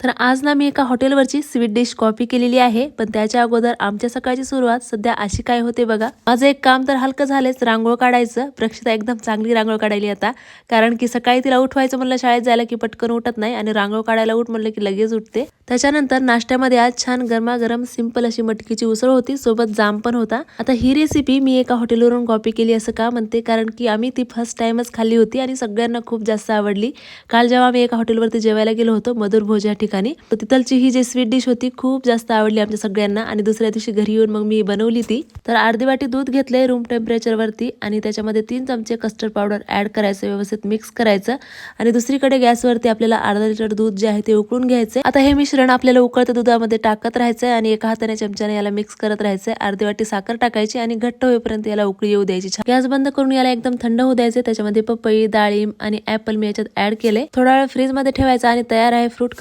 तर आज ना मी एका हॉटेलवरची स्वीट डिश कॉपी केलेली आहे, पण त्याच्या अगोदर आमच्या सकाळची सुरुवात सध्या अशी काय होते बघा. माझं एक काम तर हलकं झालेच, रांगोळ काढायचं. प्रक्षिता एकदम चांगली रांगोळ काढायली आता, कारण की सकाळी तिला उठवायचं म्हणलं शाळेत जायला की पटकन उठत नाही आणि रांगोळ काढायला उठ म्हणलं की लगेच उठते. त्याच्यानंतर नाश्त्यामध्ये आज छान गरमागरम सिंपल अशी मटकीची उसळ होती, सोबत जाम पण होता. आता ही रेसिपी मी एका हॉटेलवरून कॉपी केली असं का म्हणते, कारण की आम्ही ती फर्स्ट टाइमच खाल्ली होती आणि सगळ्यांना खूप जास्त आवडली. काल जेव्हा आम्ही एका हॉटेलवरती जेवायला गेलो होतो मधुर भोज या ठिकाणी, तर तिथलची ही जी स्वीट डिश होती खूप जास्त आवडली आमच्या सगळ्यांना आणि दुसऱ्या दिवशी घरी येऊन मग मी बनवली ती. तर अर्धी वाटी दूध घेतले रूम टेम्परेचर वरती आणि त्याच्यामध्ये 3 चमचे कस्टर्ड पावडर ऍड करायचं, व्यवस्थित मिक्स करायचं आणि दुसरीकडे गॅसवरती आपल्याला अर्धा लिटर दूध जे आहे ते उकळून घ्यायचे. आता हे मिश्रण आपल्याला उकळत्या दुधामध्ये टाकत राहायचंय आणि एका हाताने चमच्याने याला मिक्स करत राहायचंय. अर्धी वाटी साखर टाकायची आणि घट्ट होईपर्यंत याला उकळी येऊ द्यायची. गॅस बंद करून याला एकदम थंड होऊ द्यायचे. त्याच्यामध्ये पपई, डाळिंब आणि ऍपल मी याच्यात ऍड केले. थोडा वेळ फ्रीज मध्ये ठेवायचा आणि तयार आहे फ्रूट